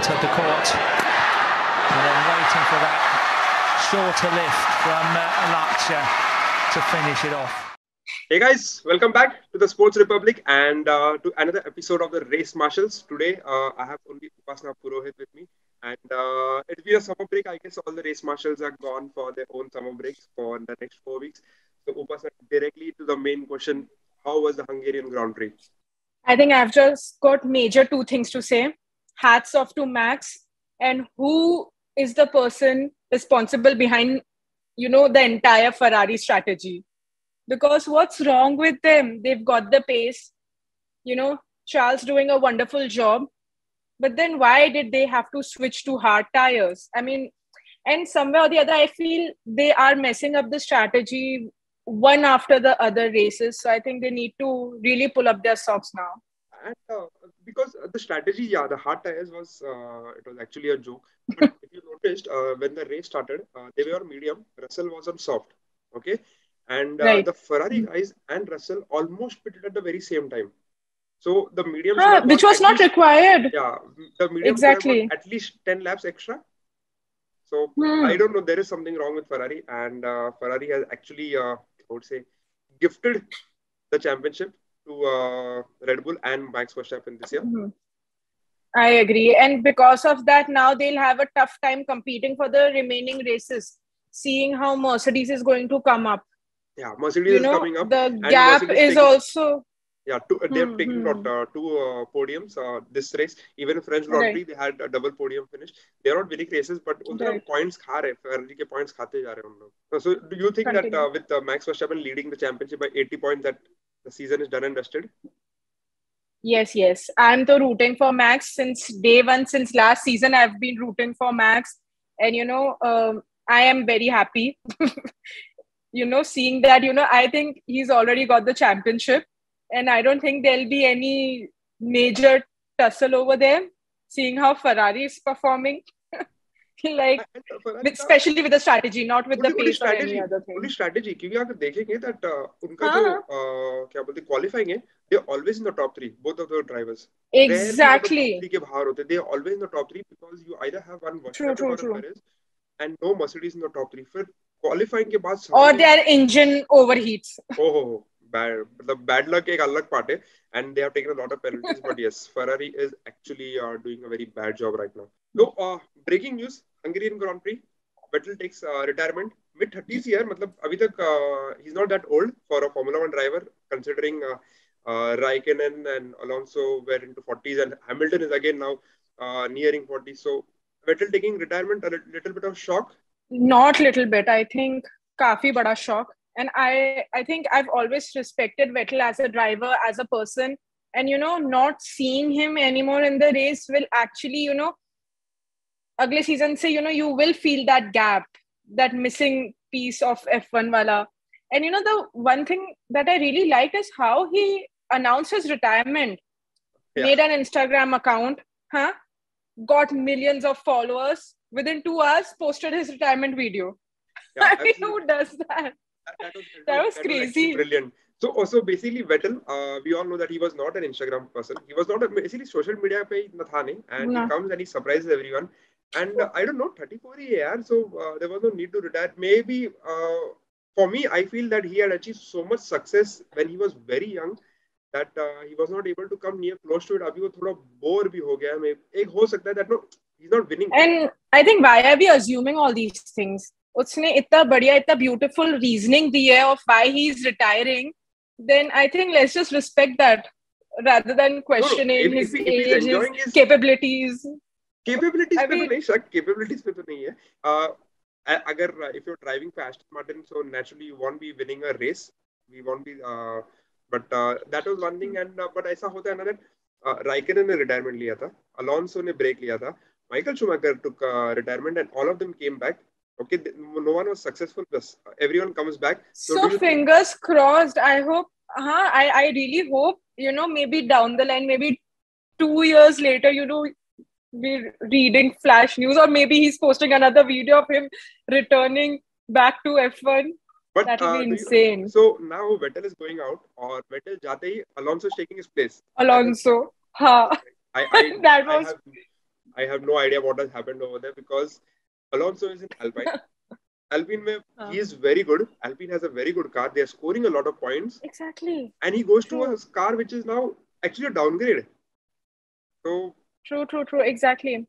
entered the court, and then waiting for that shorter lift from Leclerc to finish it off. Hey guys, welcome back to the Sports Republic and to another episode of the Race Marshals. Today, I have only Upasna Purohit with me, and it's been a summer break. I guess all the race marshals are gone for their own summer breaks for the next 4 weeks. So, Upasna, directly to the main question: how was the Hungarian Grand Prix? I think I've just got major two things to say. Hats off to Max, and who is the person responsible behind, the entire Ferrari strategy? Because what's wrong with them? They've got the pace, Charles doing a wonderful job. But then why did they have to switch to hard tires? I mean, and somewhere or the other, I feel they are messing up the strategy one after the other races. So I think they need to really pull up their socks now. And because the strategy, the hard tires was it was actually a joke. But if you noticed, when the race started, they were on medium. Russell was on soft. Okay. And Right. the Ferrari guys and Russell almost pitted at the very same time. So the medium Which was not required. Yeah, the medium Exactly. should have got at least 10 laps extra. So I don't know. There is something wrong with Ferrari, and Ferrari has actually, I would say, gifted the championship to Red Bull and Max Verstappen this year. I agree. And because of that, now they'll have a tough time competing for the remaining races, seeing how Mercedes is going to come up. Yeah, Mercedes is coming up. The gap is also... Yeah, they have taken two podiums this race. Even French Grand Prix, they had a double podium finish. They are not winning races, but उनके points खा रहे हैं. Ferrari के points खाते जा रहे हैं उन लोग. So, do you think that with Max Verstappen leading the championship by 80 points, that the season is done and dusted? Yes. I'm the rooting for Max since day one. Since last season, I've been rooting for Max, and I am very happy. Seeing that, I think he's already got the championship. And I don't think there'll be any major tussle over there, seeing how Ferrari is performing. Especially with the strategy, not with the pace or any other thing. Only strategy. क्योंकि अगर देखेंगे that उनका जो क्या बोलते qualifying है, they're always in the top 3, both of the drivers. Exactly. Top 3 के बाहर होते, they're always in the top 3 because you either have one Verstappen or Perez and no Mercedes in the top 3. फिर qualifying के बाद or their engine overheats. The bad luck एक अलग part है, and they have taken a lot of penalties. But yes, Ferrari is actually doing a very bad job right now. So breaking news: Hungarian Grand Prix, Vettel takes retirement mid 30s here. मतलब अभी तक he's not that old for a Formula 1 driver, considering Raikkonen and Alonso were into 40s, and Hamilton is again now nearing 40. So Vettel taking retirement, a little bit of shock. Not little bit, I think काफी बड़ा shock. And I think I've always respected Vettel as a driver, as a person. And, not seeing him anymore in the race will actually, अगले season से, you will feel that gap, that missing piece of F1 wala. And, the one thing that I really liked is how he announced his retirement. Made an Instagram account, got millions of followers. Within 2 hours, posted his retirement video. Yeah, I mean, who does that? That was crazy. Brilliant. So also basically Vettel, we all know that he was not an Instagram person. He was not basically social media pe tha nahi, and he comes and he surprises everyone. And I don't know, 34 ही है यार. So there was no need to retire. Maybe for me, I feel that he had achieved so much success when he was very young that he was not able to come near close to it. अभी वो थोड़ा bore भी हो गया है. एक हो सकता है that no, he's not winning. And I think why are we assuming all these things? उसने इतना बढ़िया, इतना beautiful reasoning दी है of why he's retiring, then I think let's just respect that rather than questioning his age, his capabilities. Capabilities पे तो नहीं शक, capabilities पे तो नहीं है. अगर if you're driving for Aston Martin, so naturally you won't be winning a race. We won't be, but that was one thing. And but ऐसा होता है ना that Raikkonen ने retirement लिया था, Alonso ने break लिया था, Michael Schumacher took retirement, and all of them came back. Okay, no one was successful. Plus, everyone comes back. So fingers crossed. I hope. I really hope. Maybe down the line, maybe 2 years later, be reading flash news, or maybe he's posting another video of him returning back to F1. But that will be insane. So now Vettel is going out, or Vettel जाते ही Alonso is taking his place. Alonso. I I have no idea what has happened over there because Alonso is in Alpine. Alpine mein, he is very good. Alpine has a very good car. They are scoring a lot of points. Exactly. And he goes to True. a car which is now actually a downgrade. So True. Exactly.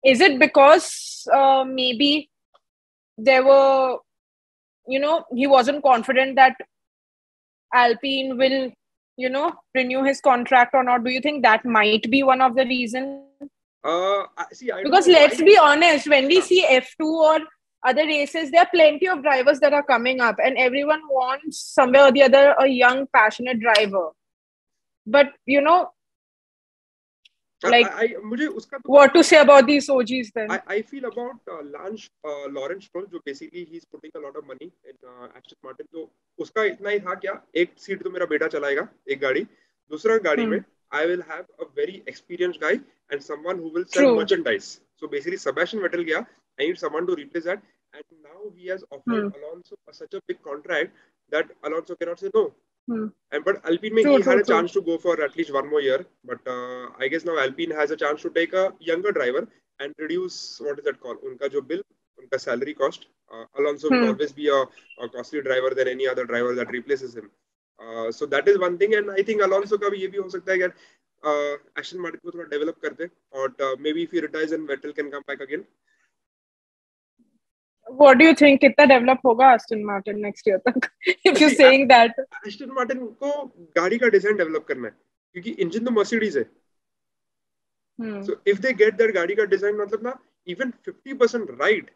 Is it because maybe there were, he wasn't confident that Alpine will, renew his contract or not? Do you think that might be one of the reasons? see, I don't Because know let's why. be honest, when we see F2 or other races, there are plenty of drivers that are coming up, and everyone wants somewhere or the other a young, passionate driver. But like, मुझे उसका तो what to say about these OGs then? I feel about Lawrence Stroll, जो basically he's putting a lot of money in Aston Martin. तो उसका इतना ही था क्या, एक सीट तो मेरा बेटा चलाएगा, एक गाड़ी, दूसरा गाड़ी में I will have a very experienced guy and someone who will sell merchandise. So basically, Sebastian Vettel gaya, I need someone to replace that. And now he has offered Alonso such a big contract that Alonso cannot say no. But Alpine, he had a chance to go for at least one more year. But I guess now Alpine has a chance to take a younger driver and reduce, what is that called? Unka jo bill, unka salary cost. Alonso will always be a costly driver than any other driver that replaces him. So that is one thing, and I think Alonso का भी ये भी हो सकता है कि Aston Martin को थोड़ा develop करते, और maybe if he retires and Vettel can come back again. What do you think? कितना develop होगा Aston Martin next year तक? If you're saying that. Aston Martin को गाड़ी का design develop करना है, क्योंकि engine तो Mercedes है. So if they get that गाड़ी का design मतलब ना even 50% right,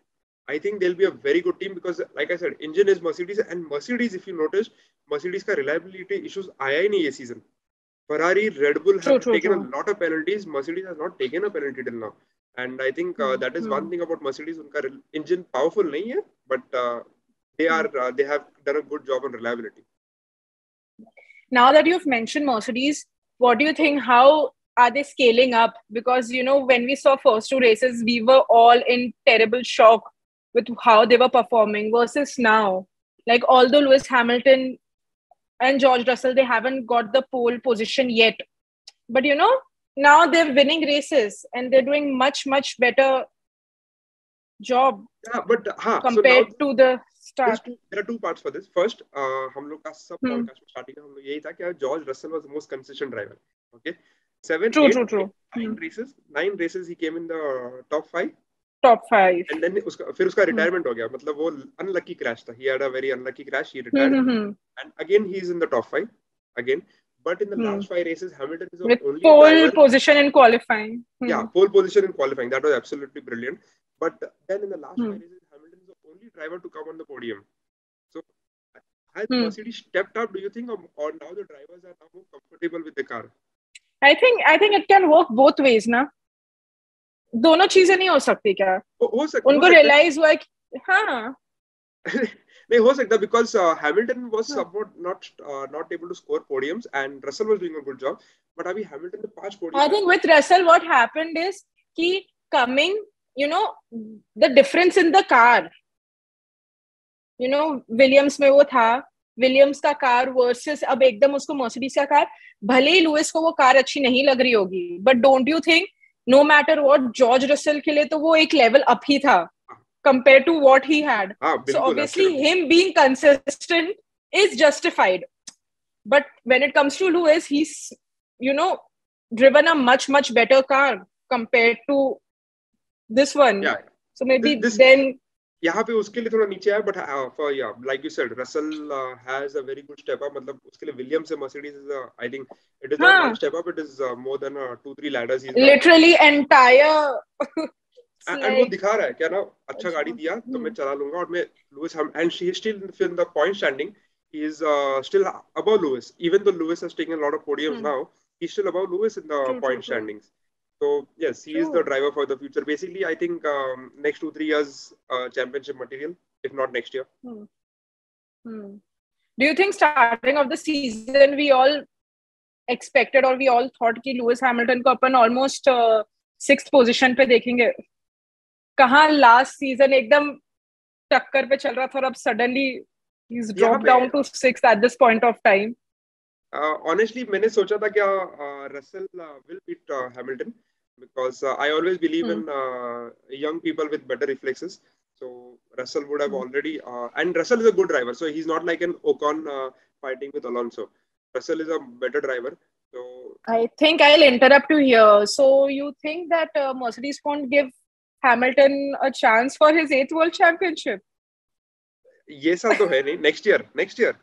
I think they'll be a very good team because, like I said, engine is Mercedes, and Mercedes, if you notice, Mercedes का reliability issues आया ही नहीं ये season. Ferrari, Red Bull have taken a lot of penalties. Mercedes has not taken a penalty till now, and I think that is one thing about Mercedes. उनका engine powerful नहीं है, but they have done a good job on reliability. Now that you've mentioned Mercedes, what do you think? How are they scaling up? Because when we saw first two races, we were all in terrible shock with how they were performing versus now. Like, although Lewis Hamilton and George Russell, they haven't got the pole position yet, but now they're winning races and they're doing much better job compared to the start. There are two parts for this. First, हम लोग का सब podcast starting में हम लोग यही था कि George Russell was the most consistent driver. Okay, 9 races he came in the top 5. And then फिर उसका retirement हो गया, मतलब वो unlucky crash था. He had a very unlucky crash. He retired, and again he's in the top 5 again. But in the last 5 races, Hamilton is the only pole position in qualifying. Yeah, pole position in qualifying. That was absolutely brilliant. But then in the last 5 races, Hamilton is the only driver to come on the podium. So has Mercedes stepped up, do you think, or now the drivers are now more comfortable with the car? I think it can work both ways, ना. दोनों चीजें नहीं हो सकती क्या? उनको realize हुआ कि हाँ. नहीं हो सकता because Hamilton was somewhat not able to score podiums and Russell was doing a good job. But अभी Hamilton ने 5 podiums. I think with Russell, what happened is कि coming, the difference in the car. Williams में वो था. Williams का car versus अब एकदम उसको Mercedes का कार. भले ही Lewis को वो कार अच्छी नहीं लग रही होगी, but don't you think no matter what, George Russell के लिए तो वो एक level up ही था compared to what he had. So obviously him being consistent is justified. But when it comes to Lewis, he's driven a much better car compared to this one. Yeah. So maybe then यहाँ पे उसके लिए थोड़ा नीचे है, but like you said, Russell has a very good step up. मतलब उसके लिए Williams and Mercedes is I think it is not one step up, it is more than 2-3 ladders. Literally entire. And वो दिखा रहा है क्या ना, अच्छा गाड़ी दिया तो मैं चला लूंगा, और मैं Lewis and she is still in the point standing. He is still above Lewis, even though Lewis has taken a lot of podiums now. He's still above Lewis in the point standings. So yes, he is the driver for the future. Basically, I think next 2-3 years championship material, if not next year. Do you think starting of the season we all expected or we all thought कि Lewis Hamilton को अपन almost 6th position पे देखेंगे? कहाँ last season एकदम टक्कर पे चल रहा था और अब suddenly he's dropped down to 6th at this point of time. Honestly, मैंने सोचा था क्या Russell will beat Hamilton. because I always believe Hmm. in young people with better reflexes. So Russell would have already, and Russell is a good driver. So he's not like an Ocon fighting with Alonso. Russell is a better driver. So I think I'll interrupt you here. So you think that Mercedes won't give Hamilton a chance for his 8th World Championship? ये साल तो है नहीं. Next year.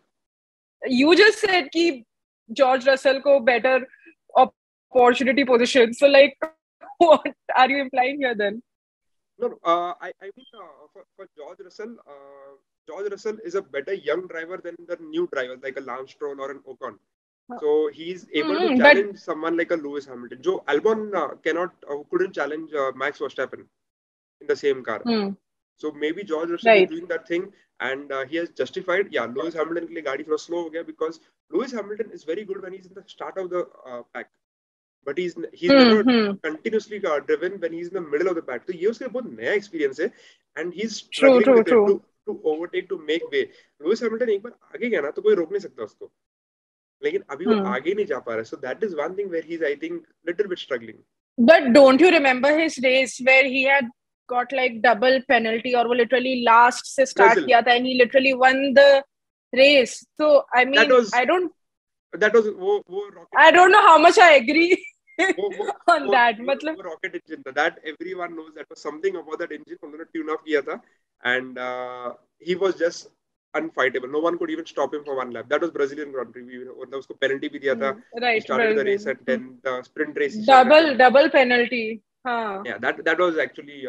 You just said कि George Russell को better opportunity position. So like, what are you implying here then? No. I mean for George Russell is a better young driver than the new drivers like a Lance Stroll or an Ocon. So he's able to But challenge someone like a Lewis Hamilton. Joe Albon couldn't challenge Max Verstappen in the same car. So maybe George Russell is right. doing that thing, and he has justified. Yeah, Lewis Hamilton के लिए गाड़ी थोड़ा slow हो गया because Lewis Hamilton is very good when he's in the start of the pack, but he's never continuously driven when he's in the middle of the pack. तो ये उसके लिए बहुत नया experience है, and he's struggling with it to overtake, to make way. Lewis Hamilton एक बार आगे गया ना तो कोई रोक नहीं सकता उसको. लेकिन अभी वो आगे नहीं जा पा रहा है. So that is one thing where he's, I think, little bit struggling. But don't you remember his race where he had got like double penalty और वो literally last से start किया था and he literally won the race. So I mean, I don't know how much I agree on that. मतलब वो rocket engine था. That everyone knows that was something about that engine. उन्होंने tune off किया था and he was just unfightable. No one could even stop him for one lap. That was Brazilian Grand Prix. उसको penalty भी दिया था. Right. He started the race at 10. The sprint race. Double penalty. Yeah, that was actually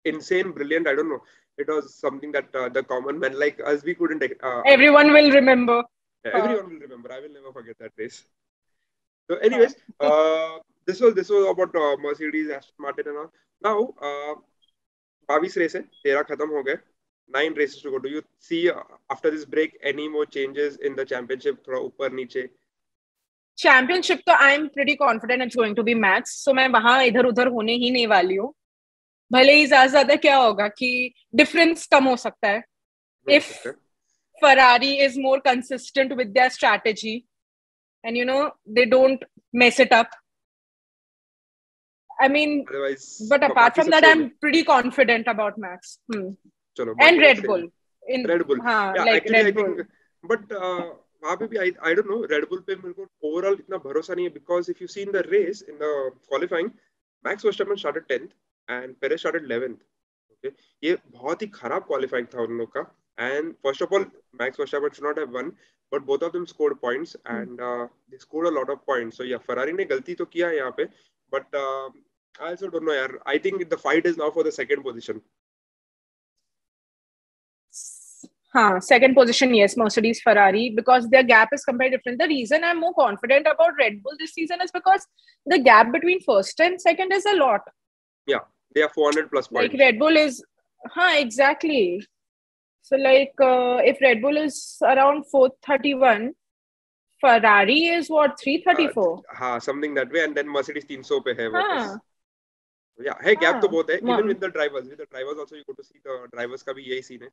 insane, brilliant. I don't know. It was something that the common man like us, we couldn't. Everyone will remember. Yeah, everyone will remember. I will never forget that race. So, anyways, this was about Mercedes, Aston Martin, and all. Now, 22 race है, 13 खत्म हो गए. 9 races to go. Do you see after this break any more changes in the championship? थोड़ा ऊपर नीचे. Championship तो I'm pretty confident it's going to be Max. So मैं वहाँ इधर उधर होने ही नहीं वाली हूँ. भले ही ज्यादा क्या होगा कि difference कम हो सकता है. If Ferrari is more consistent with their strategy and they don't mess it up. I mean, but apart from that, I'm pretty confident about Max. Chalo, and Red Bull. Red Bull. Yeah, like actually, Red Bull. I think, but वहाँ पे भी I don't know, Red Bull पे मेरे को overall इतना भरोसा नहीं है because if you see in the race, in the qualifying, Max Verstappen started 10th and Perez started 11th. Okay, ये बहुत ही खराब qualifying था उन लोग का. And first of all, Max Verstappen should not have won, but both of them scored points and they scored a lot of points. So yeah, Ferrari ने गलती तो किया है यहाँ पे, but I also don't know यार. I think the fight is now for the second position. Second position, yes, Mercedes, Ferrari, because their gap is completely different. The reason I'm more confident about Red Bull this season is because the gap between first and second is a lot. Yeah, they are 400 plus points. Like Red Bull is, exactly. So like if Red Bull is around 431, Ferrari is what, 334? Something that way, and then Mercedes 300 पे है वापस. Yeah, hey, gap तो बहुत है. Even with the drivers also you go to see the drivers का भी यही scene है.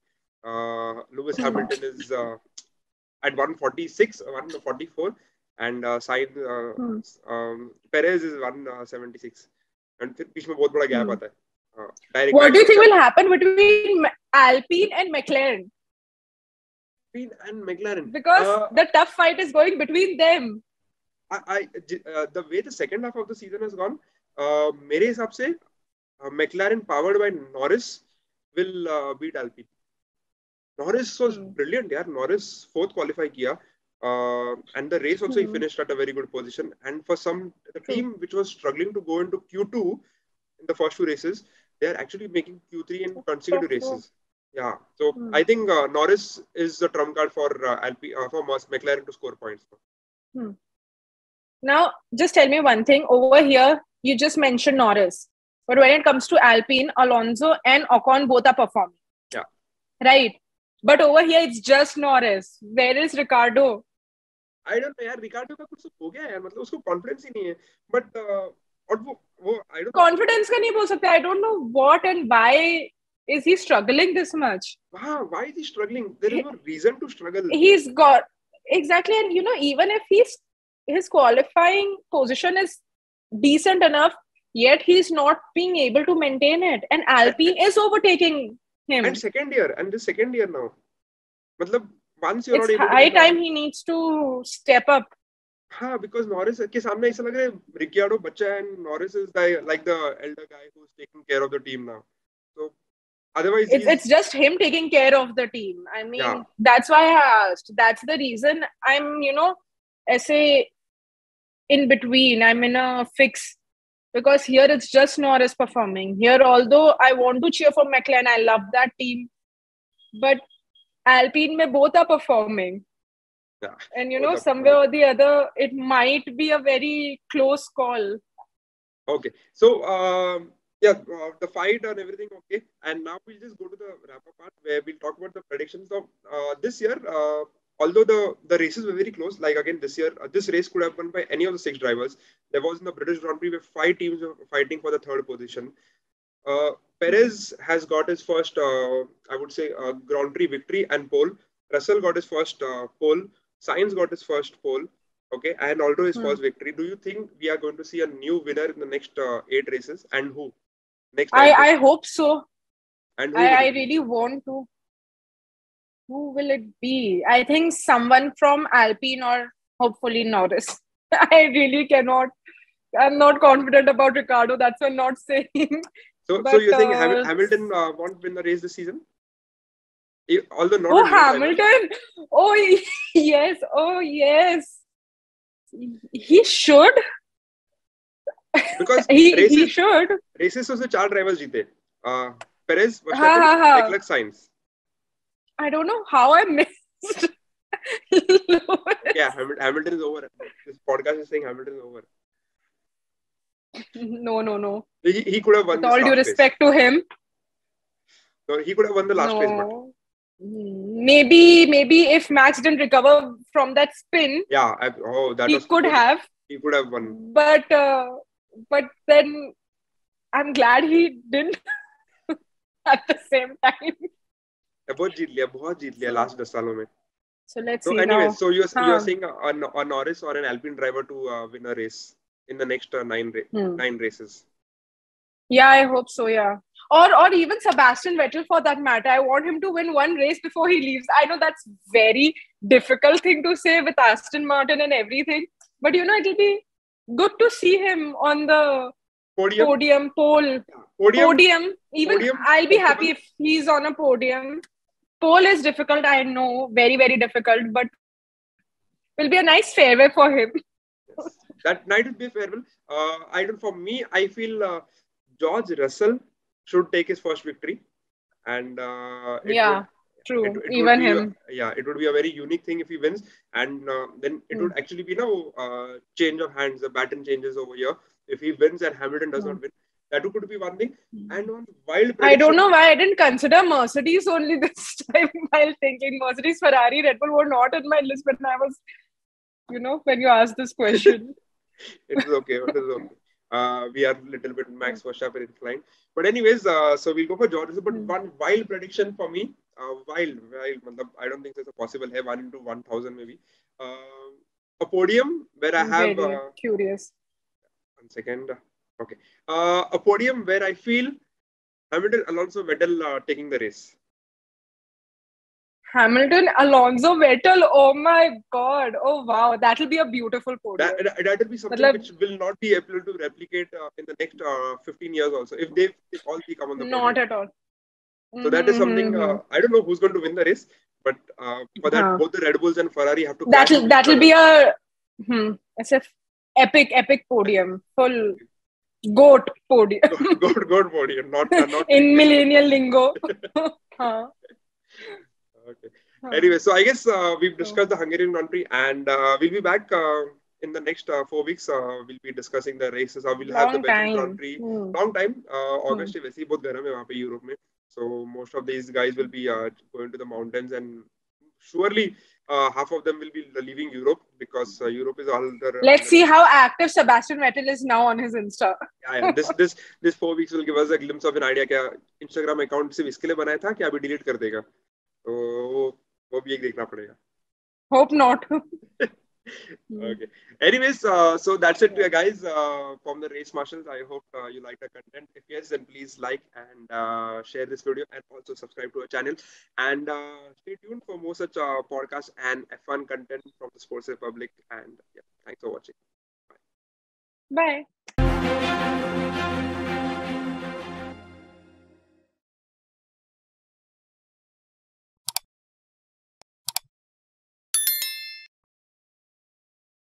Lewis Hamilton is at 146, 144, and Perez is 176. And फिर बीच में बहुत बड़ा gap आता है. What do you think will happen between Alpine and McLaren? Because the tough fight is going between them. The way the second half of the season has gone, मेरे हिसाब से McLaren powered by Norris will beat Alpine. Norris was brilliant, yaar. Norris 4th qualify kiya, and the race also he finished at a very good position. And for the team which was struggling to go into Q2 in the first 2 races, they are actually making Q3 in consecutive races. Yeah, so I think Norris is the trump card for McLaren to score points. Now, just tell me one thing. Over here, you just mentioned Norris. But when it comes to Alpine, Alonso and Ocon both are performing. Yeah. Right. But over here, it's just Norris. Where is Ricardo? I don't know, यार. Ricardo का कुछ हो गया यार. मतलब उसको confidence ही नहीं है. But और वो I don't. Confidence का नहीं बोल सकते. I don't know what and why is he struggling this much. Why is he struggling? There is no reason to struggle. He's got exactly, and even if his qualifying position is decent enough, yet he's not being able to maintain it. And Alpine is overtaking him. And this second year now. Matlab, once you're It's not able to high win time he needs to step up. हाँ, because Norris के सामने ऐसा लग रहा है Ricciardo बच्चा है and Norris is like the elder guy who's taking care of the team now. So otherwise it's just him taking care of the team. I mean, Yeah. that's why I asked. That's the reason I'm, essay in between. I'm in a fix because here it's just Norris performing. Here, although I want to cheer for McLaren, I love that team, but Alpine में both are performing. Yeah. And somewhere or the other, it might be a very close call. Okay, so the fight and everything okay, and now we'll just go to the wrap-up part where we'll talk about the predictions of this year. Although the races were very close, like again this year, this race could have won by any of the 6 drivers. There was in the British Grand Prix where 5 teams were fighting for the 3rd position. Perez has got his first, I would say, Grand Prix victory and pole. Russell got his first pole. Sainz got his first pole. Okay, and also his first victory. Do you think we are going to see a new winner in the next 8 races? And who? Next 9 I races? hope so. And who I really want to. Who will it be? I think someone from Alpine or hopefully Norris. I really cannot. I'm not confident about Ricardo. That's what I'm not saying. So But, you're saying Hamilton won't win the race this season? Although not. Oh, Hamilton! Oh, yes. Oh, yes. He should. Because he should. Races उससे 4 drivers जीते. Perez, Verstappen, Leclerc, Sainz. I don't know how I missed. Yeah, Hamilton is over. This podcast is saying Hamilton is over. No. He could have won. With all due respect to him. No, he could have won the last race, but maybe if Max didn't recover from that spin, he could have. He could have won. But then I'm glad he didn't at the same time. बहुत जीत लिया last 10 सालों में. So let's see. So anyway, now. So you're saying a Norris or an Alpine driver to win a race in the next 9 races. Yeah, I hope so. Yeah. Or even Sebastian Vettel for that matter. I want him to win one race before he leaves. I know that's very difficult thing to say with Aston Martin and everything. But it'll be good to see him on the podium. Even I'll be happy if he's on a podium. Pole is difficult, I know. Very, very difficult. But will be a nice farewell for him. Yes. That night will be a farewell. For me, I feel George Russell should take his first victory, and true. It even him. It would be a very unique thing if he wins, and then it would actually be change of hands. The baton changes over here. If he wins and Hamilton does not win, that could be one thing. And one wild prediction. I don't know why I didn't consider Mercedes only this time while thinking Mercedes, Ferrari, Red Bull were not in my list when I was, when you asked this question. It is okay. We are a little bit Max Verstappen inclined. But anyways, so we'll go for George. But one wild prediction for me, wild. I don't think there's a possible 1 into 1,000 maybe. A podium where I have... Very curious. 1 second. Okay. A podium where I feel Hamilton, Alonso, Vettel taking the race. Hamilton, Alonso, Vettel. Oh my God! Oh wow, that will be a beautiful podium. That will be something which will not be able to replicate in the next 15 years also. If they all come on the podium. Not at all. So that is something. I don't know who's going to win the race, but for that both the Red Bulls and Ferrari have to. That'll be a it's a epic podium. Full goat podium. goat podium. Not in millennial lingo. Okay. Anyway, so I guess we've discussed the Hungarian Grand Prix, and we'll be back in the next 4 weeks. We'll be discussing the races. We'll have the Belgian Grand Prix. Long time. August है वैसे ही बहुत गर्म है वहाँ पे Europe में. So most of these guys will be going to the mountains, and surely half of them will be leaving Europe because Europe is all the. Let's see how active Sebastian Vettel is now on his Insta. Yeah. This 4 weeks will give us a glimpse of an idea क्या Instagram account सिर्फ इसके लिए बनाया था क्या अभी delete कर देगा. तो वो भी एक देखना पड़ेगा. Hope not. Okay. Anyways, so that's it, guys, from the Race Marshals. I hope you like the content. If yes, then please like and share this video and also subscribe to our channel. And stay tuned for more such podcasts and F1 content from the Sports Republic. And yeah, thanks for watching. Bye.